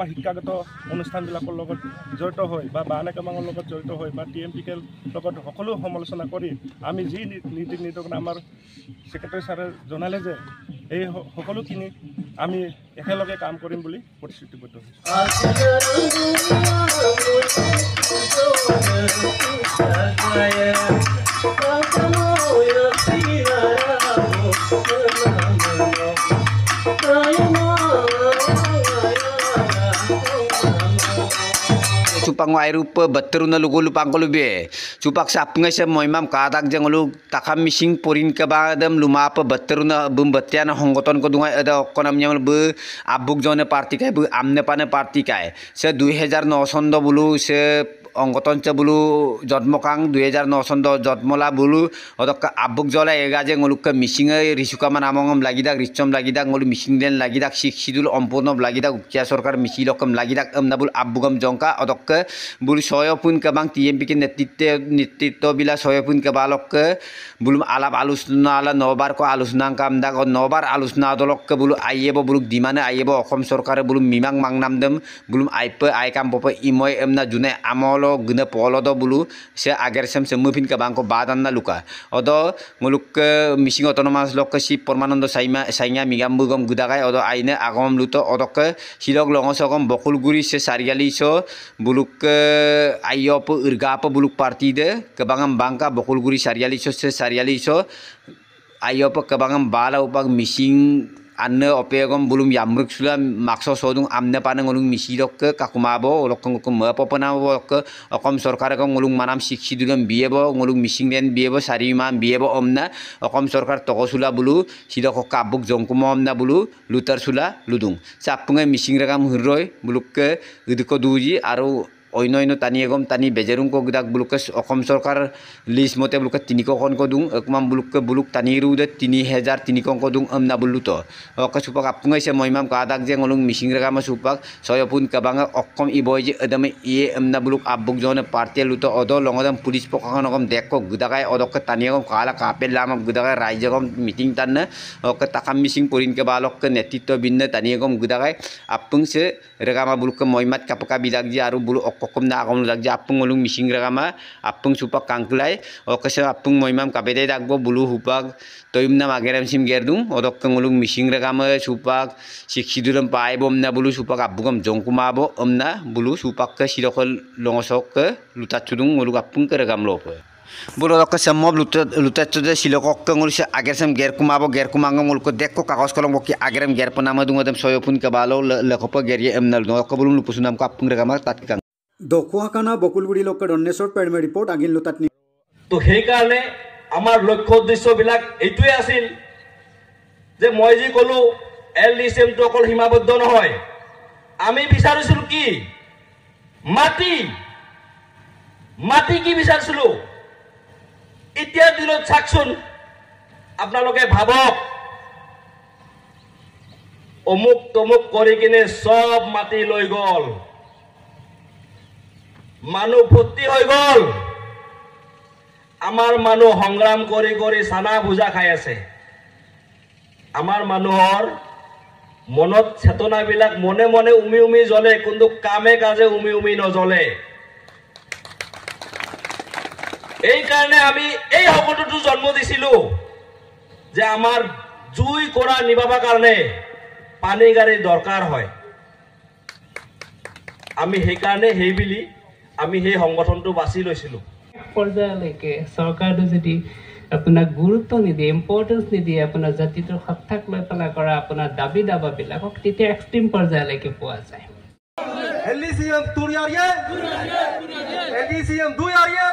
বা শিক্ষাগত অনুষ্ঠানবিলাকৰ লগত জড়িত হৈ বা বাহানে কামাঙৰ লগত জড়িত হৈ বা TMPKৰ লগত সকলো সমালোচনা কৰি আমি যি নীতি নিৰ্দেশনা আমাৰ ছেক্ৰেটাৰী ছাৰে জনালে যে এই সকলোখিনি আমি একেলগে কাম কৰিম বুলি প্ৰতিশ্ৰুতিবদ্ধ Supang airupa beteruna lugu lupang kolube supak sapngai se moimam kadak jeng lu takam missing porin ke badam luma apa beteruna bumbetian honggoton ko dungai ada konam nyam be abuk jone parti kai bu amne pane parti kai se 2009 sondo bulu se অংগতন বলু জন্মকাং 2009 চন্দ জন্মলা বলু অদক আবুক জলা এগাজে ngoluk Mising রিসুকামা নামংম লাগিদাক রিচম লাগিদাক ngolu Mising দেন লাগিদাক শিক্ষিদুল অম্পন্ন লাগিদাক উকিয়া সরকার মিসি লকম লাগিদাক আমনাবুল আবুগম জংকা অদক বুল সয়পুন কবাং টিএমপি কে নেতৃত্ব বিলা সয়পুন কবালক বুল আলাপ আলোচনা আলা নবার কো আলোচনা কামদাক নবার আলোচনা দলক বুল আইয়েব বুল দিমানে আইয়েব অসম সরকারে বুল মিমাং মাংনামদম বুল আইপ আইকাম পপ ইময় এমনা জুনে আমল guna polo do bulu se agar sem semupin ke bangko badan na luka odo nguluk ke missing autonomous lok si permanando sainga migam bugam gudagai odo aine agom luto odo ke silog longosogom bokul guri se sariali so buluk ke ayop urga apa buluk parti de ke bangam bangka bokul guri sariali so se sariali so ayop ke bangam bala upag missing anne opegom bulum yamruk sula makso sodung amne pane ngolung misilok ke kakumabo lokong ko mapopana ke okom sarkar ko ngolung manam siksidulem biebo ngolung missing den biebo sariman biebo omna okom sarkar tokosula bulu sidok kabuk jongkumo omna bulu lutar sula ludung sapunge missing rakam hurroi buluk ke idiko duji aru অন্য টানি এগম টানি বেজেরুং কো গদাক বুলুক অসম সরকার list মতে বুলুক 300 খন কো দুং একমাম বুলুক টানি রুদে 3000 300 কো দুং আমনা বুলুত অক সুপাক আপুঙাইছে মইমাম কাদাক যে ngolung missing রাগামা সুপাক সয়পুন কাবাঙা অকম ইবয় যে এদমে ইয়ে আমনা বুলুক আবুক জনে পার্টি লুত অদ লংদম পুলিশ পকাখন অকম দেখক গদাকাই অদক টানি এগম কালা কাপেল লাম গদাকাই রাইজগম মিটিং টান অক তাকাম মিসিং পরিন কে বালক নেতৃত্ব বিন্ন টানি এগম গদাকাই আপুংছে রেগামা বুলুক মইমাত কাপকা বিদাক জি আরু বুলু kokom na akong lagja apung ngolung missing ragama apung supak kangklai okase apung moimam kabede dagbo bulu hupag toim na mageram sim gerdung odok ngolung missing ragama supak sikhiduram paibom na bulu supak abugam jongkumabo omna bulu supak ke sirokol longosok ke lutachudung ngolung apung ke ragam lop bulu dok semmob lutachude silokok ke ngol se agersam gerkumabo gerkumangam ngol ko dekko kagos kolong boki ageram gerpanama dungadam soyopun ke balo lekopo gerye emnal no ko bulum lupusunam ko apung ragama tatkang দকুয়াখানা বকুলগুড়ি লোক দন্নেশ্বৰ পেৰমে report again লতাতনি তো সেই কাৰণে আমাৰ লক্ষ্য উদ্দেশ্যবিলাক এইটোৱে আছিল যে মই যি কলো এলডিচিএমটো অকল সীমাবদ্ধ নহয় আমি বিচাৰিছিলো কি মাটি কি বিচাৰিছিলো এতিয়া দিনত চাকচোন আপোনালোকে ভাবক অমুক তমুক কৰি কিনে সব মাটি লৈ গল মানুহ ভৰ্তি হৈ গল আমাৰ মানুহ সংগ্ৰাম কৰি কৰি সানা ভুজা খাই আছে আমাৰ মানুহৰ মনত চেতনাবিলাক মনে মনে উমি জ্বলে কিন্তু কামে কাজে উমি নজ্বলে এই কাৰণে আমি এই সকলোটো জন্ম দিছিলো যে আমাৰ জুই কৰা নিবাবা কাৰণে পানী গাড়ী দৰকাৰ হয় আমি সেই কাৰণে হেইবিলি আমি সেই সংগঠনটো বাছি লৈছিলো পৰ্যায়লৈকে সৰকাৰটো যদি আপোনাক গুৰুত্ব নিদিয়ে ইম্পৰ্টেন্স নিদিয়ে আপোনাৰ জাতিটোৰ সত্তাক লৈ পেলাই কৰা আপোনাৰ দাবী দাবাবিলাকক তেতিয়া এক্সট্ৰিম পৰ্যায়লৈকে পোৱা যায় এলডিচিএম তুৰিয়াৰিয়ে এলডিচিএম দুয়াৰিয়ে